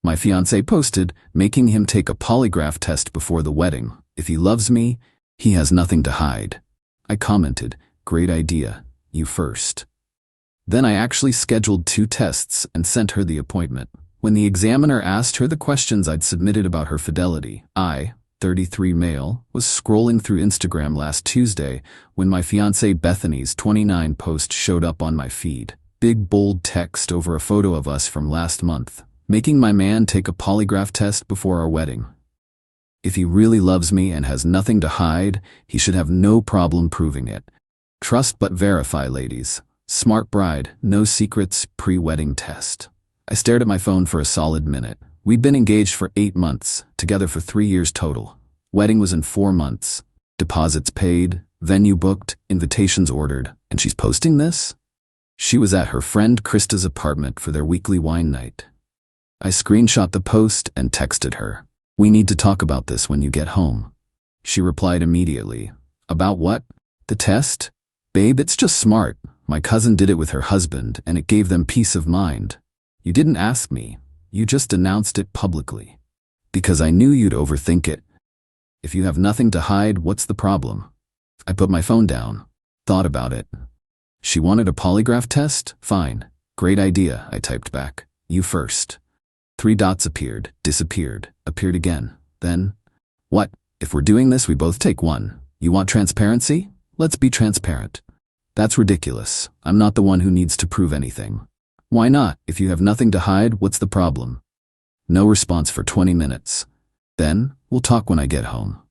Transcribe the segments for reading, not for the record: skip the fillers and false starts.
My fiancé posted, making him take a polygraph test before the wedding. If he loves me, he has nothing to hide. I commented, great idea, you first. Then I actually scheduled 2 tests and sent her the appointment. When the examiner asked her the questions I'd submitted about her fidelity, I, 33 male, was scrolling through Instagram last Tuesday when my fiancée Bethany's 29 post showed up on my feed. Big bold text over a photo of us from last month, making my man take a polygraph test before our wedding. If he really loves me and has nothing to hide, he should have no problem proving it. Trust but verify, ladies. Smart bride, no secrets, pre-wedding test. I stared at my phone for a solid minute. We'd been engaged for 8 months, together for 3 years total. Wedding was in 4 months. Deposits paid, venue booked, invitations ordered, and she's posting this? She was at her friend Krista's apartment for their weekly wine night. I screenshot the post and texted her. We need to talk about this when you get home. She replied immediately. About what? The test? Babe, it's just smart. My cousin did it with her husband, and it gave them peace of mind. You didn't ask me. You just announced it publicly. Because I knew you'd overthink it. If you have nothing to hide, what's the problem? I put my phone down. Thought about it. She wanted a polygraph test? Fine. Great idea, I typed back. You first. 3 dots appeared, disappeared, appeared again. Then, what? If we're doing this, we both take 1. You want transparency? Let's be transparent. That's ridiculous. I'm not the one who needs to prove anything. Why not? If you have nothing to hide, what's the problem? No response for 20 minutes. Then, we'll talk when I get home.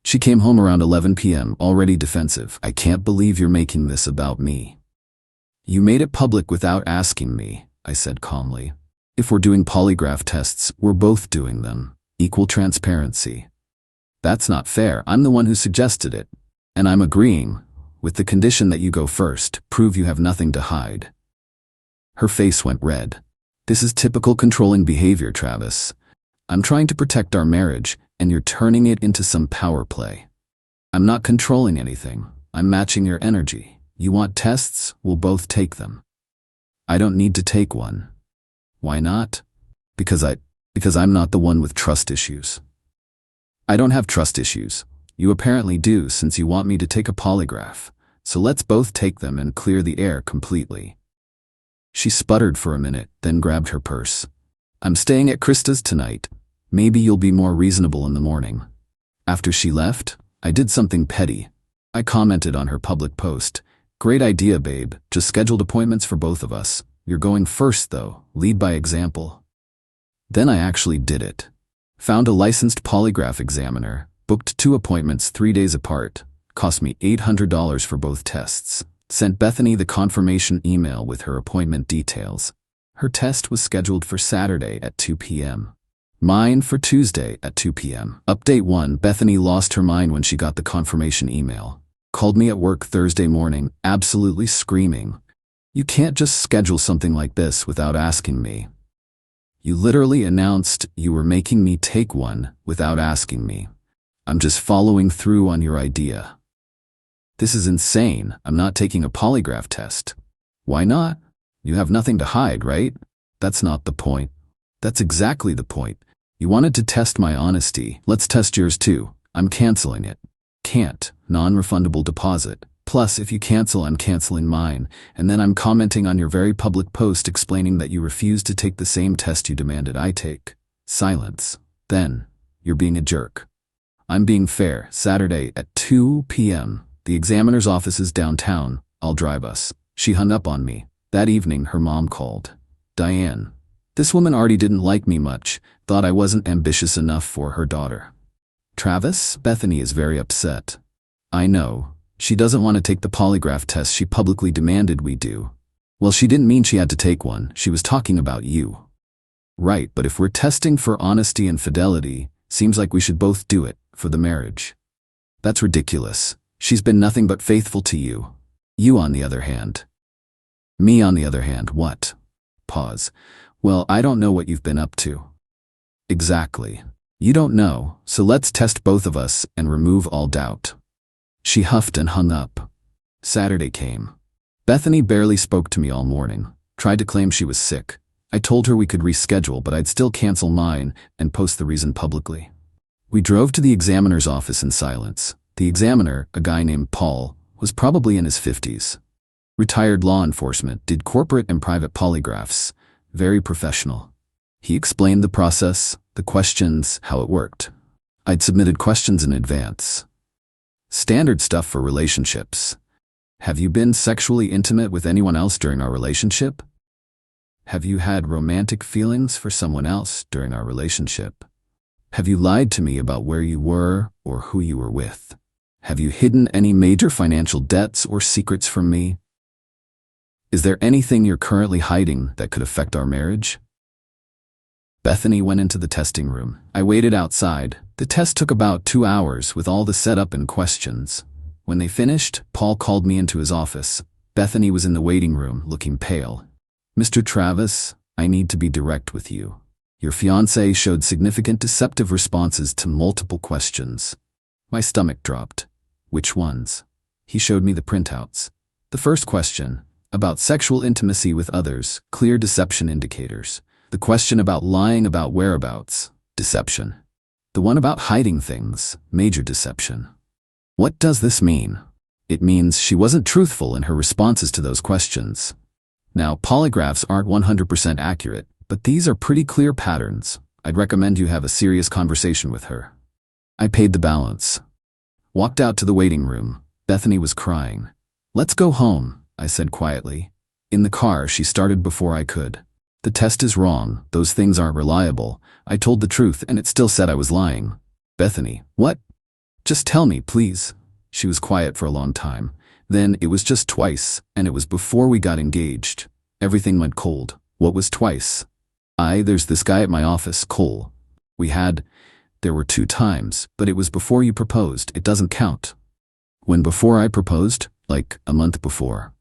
She came home around 11 p.m., already defensive. I can't believe you're making this about me. You made it public without asking me, I said calmly. If we're doing polygraph tests, we're both doing them. Equal transparency. That's not fair. I'm the one who suggested it. And I'm agreeing, with the condition that you go first, prove you have nothing to hide. Her face went red. This is typical controlling behavior, Travis. I'm trying to protect our marriage, and you're turning it into some power play. I'm not controlling anything. I'm matching your energy. You want tests? We'll both take them. I don't need to take one. Why not? Because I'm not the one with trust issues. I don't have trust issues. You apparently do, since you want me to take a polygraph. So let's both take them and clear the air completely. She sputtered for a minute, then grabbed her purse. I'm staying at Krista's tonight. Maybe you'll be more reasonable in the morning. After she left, I did something petty. I commented on her public post. Great idea, babe. Just scheduled appointments for both of us. You're going first, though. Lead by example. Then I actually did it. Found a licensed polygraph examiner. Booked 2 appointments 3 days apart. Cost me $800 for both tests. Sent Bethany the confirmation email with her appointment details. Her test was scheduled for Saturday at 2 p.m. Mine for Tuesday at 2 p.m. Update 1. Bethany lost her mind when she got the confirmation email. Called me at work Thursday morning, absolutely screaming. You can't just schedule something like this without asking me. You literally announced you were making me take one without asking me. I'm just following through on your idea. This is insane. I'm not taking a polygraph test. Why not? You have nothing to hide, right? That's not the point. That's exactly the point. You wanted to test my honesty. Let's test yours too. I'm canceling it. Can't. Non-refundable deposit. Plus, if you cancel, I'm canceling mine. And then I'm commenting on your very public post explaining that you refuse to take the same test you demanded I take. Silence. Then, you're being a jerk. I'm being fair. Saturday at 2 p.m. The examiner's office is downtown. I'll drive us. She hung up on me. That evening, her mom called. Diane. This woman already didn't like me much, thought I wasn't ambitious enough for her daughter. Travis, Bethany is very upset. I know. She doesn't want to take the polygraph test she publicly demanded we do. Well, she didn't mean she had to take one. She was talking about you. Right, but if we're testing for honesty and fidelity, seems like we should both do it, for the marriage. That's ridiculous. She's been nothing but faithful to you. You on the other hand. Me on the other hand, what? Pause. Well, I don't know what you've been up to. Exactly. You don't know, so let's test both of us and remove all doubt. She huffed and hung up. Saturday came. Bethany barely spoke to me all morning. Tried to claim she was sick. I told her we could reschedule, but I'd still cancel mine and post the reason publicly. We drove to the examiner's office in silence. The examiner, a guy named Paul, was probably in his 50s. Retired law enforcement, did corporate and private polygraphs. Very professional. He explained the process, the questions, how it worked. I'd submitted questions in advance. Standard stuff for relationships. Have you been sexually intimate with anyone else during our relationship? Have you had romantic feelings for someone else during our relationship? Have you lied to me about where you were or who you were with? Have you hidden any major financial debts or secrets from me? Is there anything you're currently hiding that could affect our marriage? Bethany went into the testing room. I waited outside. The test took about 2 hours with all the setup and questions. When they finished, Paul called me into his office. Bethany was in the waiting room, looking pale. "Mr. Travis, I need to be direct with you. Your fiancé showed significant deceptive responses to multiple questions." My stomach dropped. "Which ones?" He showed me the printouts. The first question, about sexual intimacy with others, clear deception indicators. The question about lying about whereabouts, deception. The one about hiding things, major deception. What does this mean? It means she wasn't truthful in her responses to those questions. Now, polygraphs aren't 100% accurate, but these are pretty clear patterns. I'd recommend you have a serious conversation with her. I paid the balance. Walked out to the waiting room. Bethany was crying. "Let's go home," I said quietly. In the car, she started before I could. "The test is wrong. Those things aren't reliable." I told the truth, and it still said I was lying. "Bethany, what? Just tell me, please." She was quiet for a long time. Then it was just twice, and it was before we got engaged. Everything went cold. What was twice? There's this guy at my office, Qley. There were 2 times, but it was before you proposed. It doesn't count. When before I proposed? Like a month before.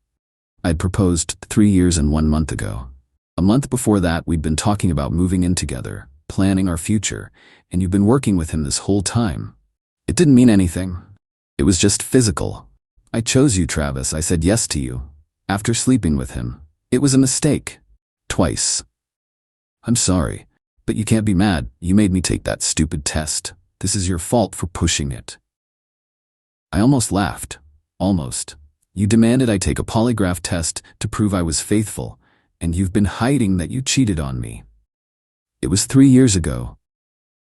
I'd proposed 3 years and 1 month ago. A month before that, we'd been talking about moving in together, planning our future, and you've been working with him this whole time. It didn't mean anything. It was just physical. I chose you, Travis. I said yes to you. After sleeping with him. It was a mistake. Twice. I'm sorry, but you can't be mad. You made me take that stupid test. This is your fault for pushing it. I almost laughed. Almost. You demanded I take a polygraph test to prove I was faithful, and you've been hiding that you cheated on me. It was 3 years ago.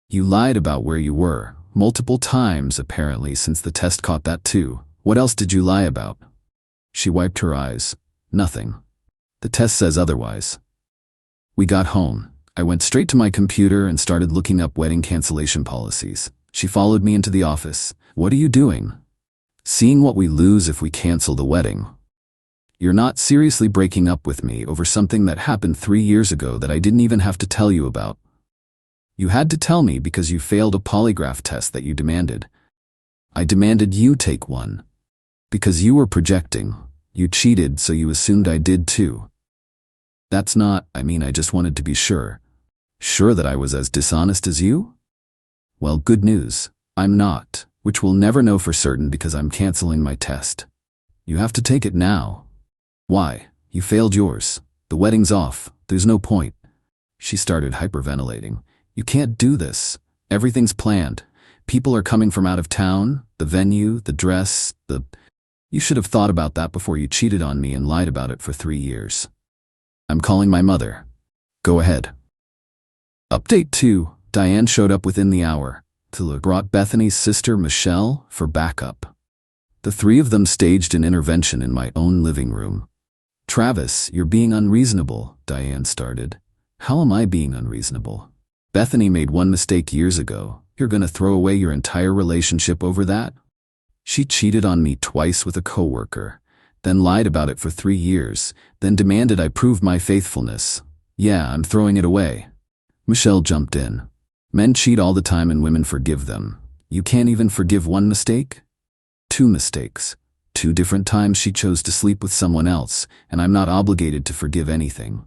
You lied about where you were, multiple times apparently, since the test caught that too. What else did you lie about? She wiped her eyes. Nothing. The test says otherwise. We got home. I went straight to my computer and started looking up wedding cancellation policies. She followed me into the office. What are you doing? Seeing what we lose if we cancel the wedding. You're not seriously breaking up with me over something that happened 3 years ago that I didn't even have to tell you about. You had to tell me because you failed a polygraph test that you demanded. I demanded you take one. Because you were projecting. You cheated, so you assumed I did too. I just wanted to be sure. Sure that I was as dishonest as you? Well, good news. I'm not, which we'll never know for certain because I'm canceling my test. You have to take it now. Why? You failed yours. The wedding's off. There's no point. She started hyperventilating. You can't do this. Everything's planned. People are coming from out of town, the venue, the dress, You should have thought about that before you cheated on me and lied about it for 3 years. I'm calling my mother. Go ahead. Update 2. Diane showed up within the hour. Qley brought Bethany's sister Michelle for backup. The 3 of them staged an intervention in my own living room. Travis, you're being unreasonable, Diane started. How am I being unreasonable? Bethany made one mistake years ago. You're gonna throw away your entire relationship over that? She cheated on me twice with a coworker, then lied about it for 3 years, then demanded I prove my faithfulness. Yeah, I'm throwing it away. Michelle jumped in. Men cheat all the time and women forgive them. You can't even forgive 1 mistake? 2 mistakes. 2 different times she chose to sleep with someone else, and I'm not obligated to forgive anything.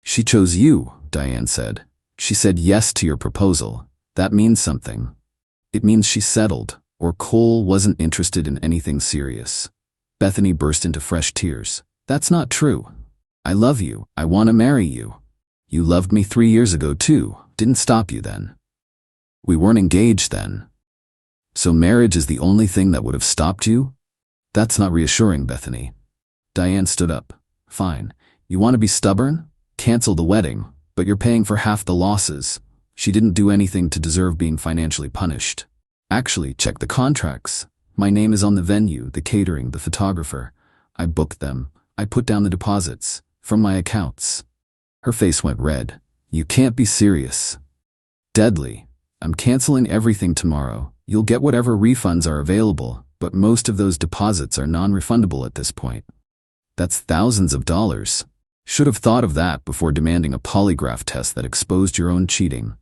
She chose you, Diane said. She said yes to your proposal. That means something. It means she settled, or Qley wasn't interested in anything serious. Bethany burst into fresh tears. That's not true. I love you. I want to marry you. You loved me 3 years ago too. Didn't stop you then. We weren't engaged then. So marriage is the only thing that would have stopped you? That's not reassuring, Bethany. Diane stood up. Fine. You want to be stubborn? Cancel the wedding, but you're paying for half the losses. She didn't do anything to deserve being financially punished. Actually, check the contracts. My name is on the venue, the catering, the photographer. I booked them. I put down the deposits from my accounts. Her face went red. You can't be serious. Deadly. I'm canceling everything tomorrow. You'll get whatever refunds are available, but most of those deposits are non-refundable at this point. That's thousands of dollars. Should have thought of that before demanding a polygraph test that exposed your own cheating.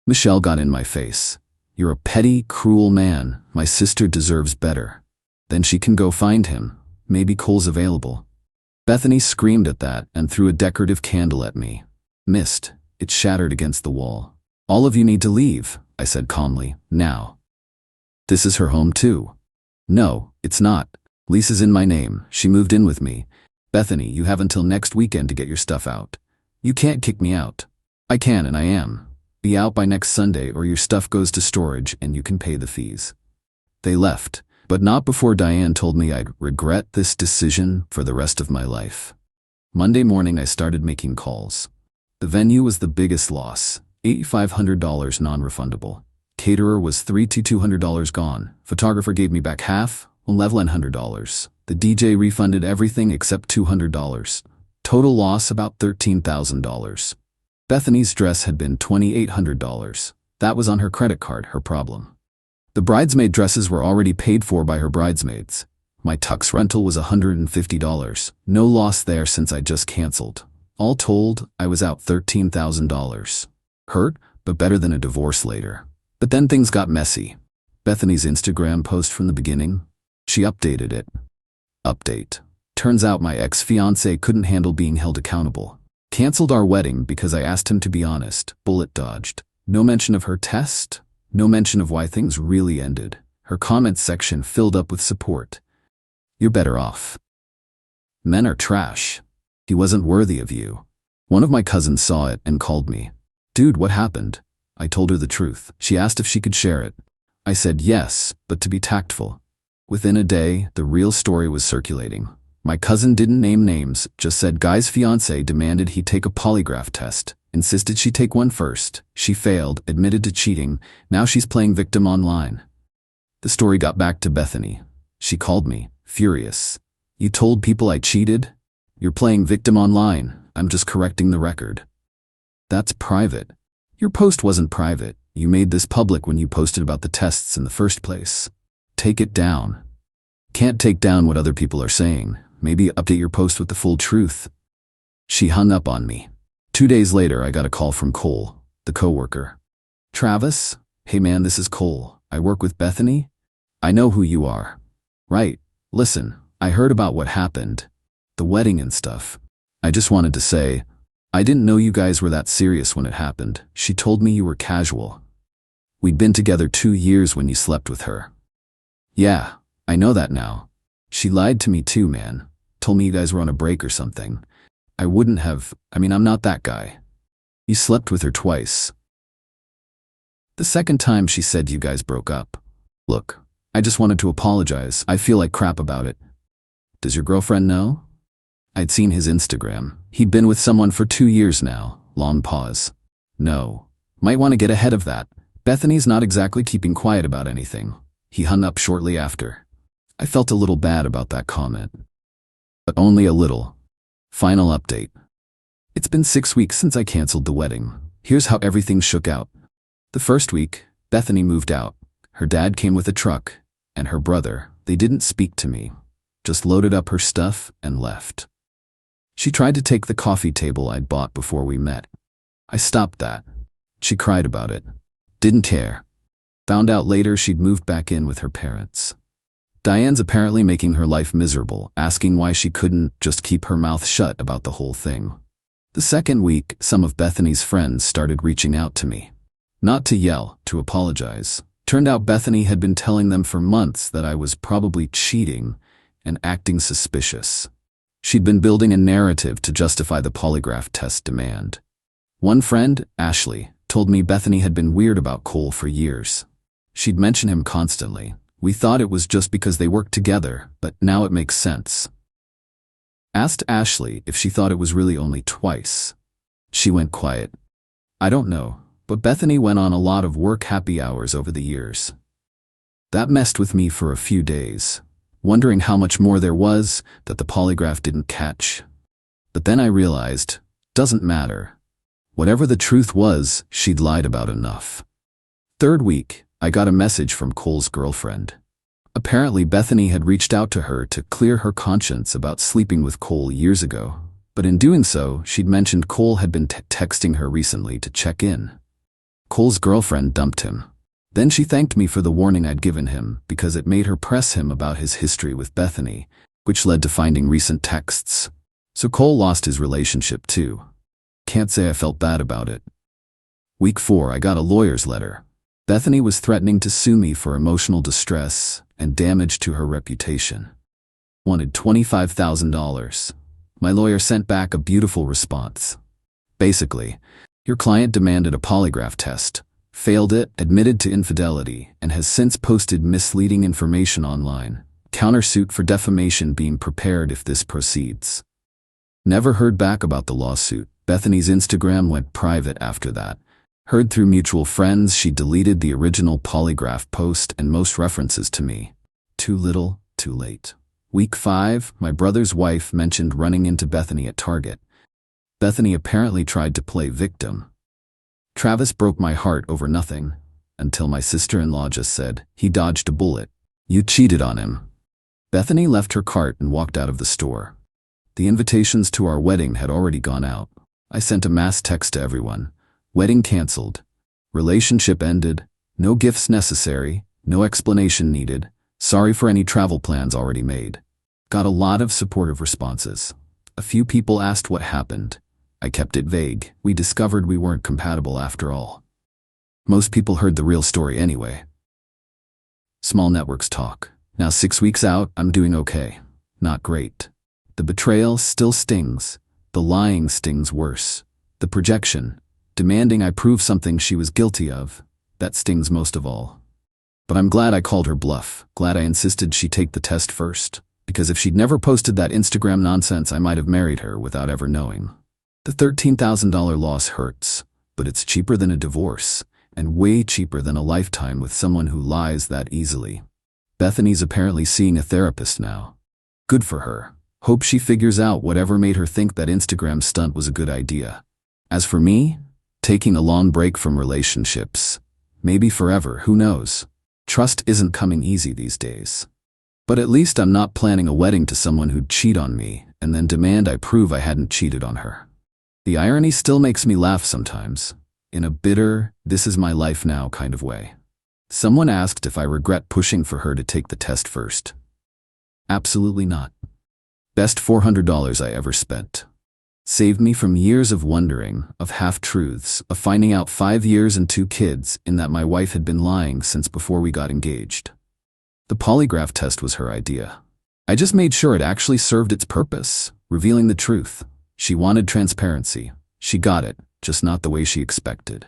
Michelle got in my face. You're a petty, cruel man. My sister deserves better. Then she can go find him. Maybe Cole's available. Bethany screamed at that and threw a decorative candle at me. Missed. It shattered against the wall. All of you need to leave, I said calmly. Now. This is her home too. No, it's not. Lisa's in my name. She moved in with me. Bethany, you have until next weekend to get your stuff out. You can't kick me out. I can and I am. Be out by next Sunday or your stuff goes to storage and you can pay the fees. They left, but not before Diane told me I'd regret this decision for the rest of my life. Monday morning I started making calls. The venue was the biggest loss, $8,500 non-refundable. Caterer was $3,200 gone. Photographer gave me back half, $1,100. The DJ refunded everything except $200. Total loss about $13,000. Bethany's dress had been $2,800. That was on her credit card, her problem. The bridesmaid dresses were already paid for by her bridesmaids. My tux rental was $150. No loss there since I just canceled. All told, I was out $13,000. Hurt, but better than a divorce later. But then things got messy. Bethany's Instagram post from the beginning, she updated it. Update. Turns out my ex-fiancé couldn't handle being held accountable. Canceled our wedding because I asked him to be honest. Bullet dodged. No mention of her test. No mention of why things really ended. Her comments section filled up with support. You're better off. Men are trash. He wasn't worthy of you. One of my cousins saw it and called me. Dude, what happened? I told her the truth. She asked if she could share it. I said yes, but to be tactful. Within a day, the real story was circulating. My cousin didn't name names, just said guy's fiancé demanded he take a polygraph test, insisted she take one first. She failed, admitted to cheating. Now she's playing victim online. The story got back to Bethany. She called me, furious. You told people I cheated? You're playing victim online. I'm just correcting the record. That's private. Your post wasn't private. You made this public when you posted about the tests in the first place. Take it down. Can't take down what other people are saying. Maybe update your post with the full truth. She hung up on me. 2 days later, I got a call from Cole, the coworker. Travis? Hey man, this is Cole. I work with Bethany. I know who you are. Right. Listen, I heard about what happened. The wedding and stuff. I just wanted to say, I didn't know you guys were that serious when it happened. She told me you were casual. We'd been together 2 years when you slept with her. Yeah, I know that now. She lied to me too, man. Told me you guys were on a break or something. I wouldn't have, I'm not that guy. You slept with her twice. The second time she said you guys broke up. Look, I just wanted to apologize. I feel like crap about it. Does your girlfriend know? I'd seen his Instagram. He'd been with someone for 2 years now. Long pause. No. Might want to get ahead of that. Bethany's not exactly keeping quiet about anything. He hung up shortly after. I felt a little bad about that comment. But only a little. Final update. It's been 6 weeks since I canceled the wedding. Here's how everything shook out. The first week, Bethany moved out. Her dad came with a truck, and her brother. They didn't speak to me. Just loaded up her stuff and left. She tried to take the coffee table I'd bought before we met. I stopped that. She cried about it. Didn't care. Found out later she'd moved back in with her parents. Diane's apparently making her life miserable, asking why she couldn't just keep her mouth shut about the whole thing. The second week, some of Bethany's friends started reaching out to me. Not to yell, to apologize. Turned out Bethany had been telling them for months that I was probably cheating and acting suspicious. She'd been building a narrative to justify the polygraph test demand. One friend, Ashley, told me Bethany had been weird about Cole for years. She'd mention him constantly. We thought it was just because they worked together, but now it makes sense. Asked Ashley if she thought it was really only twice. She went quiet. I don't know, but Bethany went on a lot of work happy hours over the years. That messed with me for a few days, wondering how much more there was that the polygraph didn't catch. But then I realized, doesn't matter. Whatever the truth was, she'd lied about enough. Third week, I got a message from Cole's girlfriend. Apparently Bethany had reached out to her to clear her conscience about sleeping with Cole years ago, but in doing so, she'd mentioned Cole had been texting her recently to check in. Cole's girlfriend dumped him. Then she thanked me for the warning I'd given him because it made her press him about his history with Bethany, which led to finding recent texts. So Cole lost his relationship too. Can't say I felt bad about it. Week 4, I got a lawyer's letter. Bethany was threatening to sue me for emotional distress and damage to her reputation. Wanted $25,000. My lawyer sent back a beautiful response. Basically, your client demanded a polygraph test, failed it, admitted to infidelity, and has since posted misleading information online. Countersuit for defamation being prepared if this proceeds. Never heard back about the lawsuit. Bethany's Instagram went private after that. Heard through mutual friends she deleted the original polygraph post and most references to me. Too little, too late. Week 5, my brother's wife mentioned running into Bethany at Target. Bethany apparently tried to play victim. Travis broke my heart over nothing, until my sister-in-law just said, he dodged a bullet. You cheated on him. Bethany left her cart and walked out of the store. The invitations to our wedding had already gone out. I sent a mass text to everyone. Wedding canceled. Relationship ended. No gifts necessary. No explanation needed. Sorry for any travel plans already made. Got a lot of supportive responses. A few people asked what happened. I kept it vague. We discovered we weren't compatible after all. Most people heard the real story anyway. Small networks talk. Now 6 weeks out, I'm doing okay. Not great. The betrayal still stings. The lying stings worse. The projection, demanding I prove something she was guilty of, that stings most of all. But I'm glad I called her bluff, glad I insisted she take the test first, because if she'd never posted that Instagram nonsense, I might have married her without ever knowing. The $13,000 loss hurts, but it's cheaper than a divorce, and way cheaper than a lifetime with someone who lies that easily. Bethany's apparently seeing a therapist now. Good for her. Hope she figures out whatever made her think that Instagram stunt was a good idea. As for me, taking a long break from relationships, maybe forever, who knows? Trust isn't coming easy these days. But at least I'm not planning a wedding to someone who'd cheat on me and then demand I prove I hadn't cheated on her. The irony still makes me laugh sometimes, in a bitter, this is my life now kind of way. Someone asked if I regret pushing for her to take the test first. Absolutely not. Best $400 I ever spent. Saved me from years of wondering, of half-truths, of finding out 5 years and 2 kids in that my wife had been lying since before we got engaged. The polygraph test was her idea. I just made sure it actually served its purpose, revealing the truth. She wanted transparency. She got it, just not the way she expected.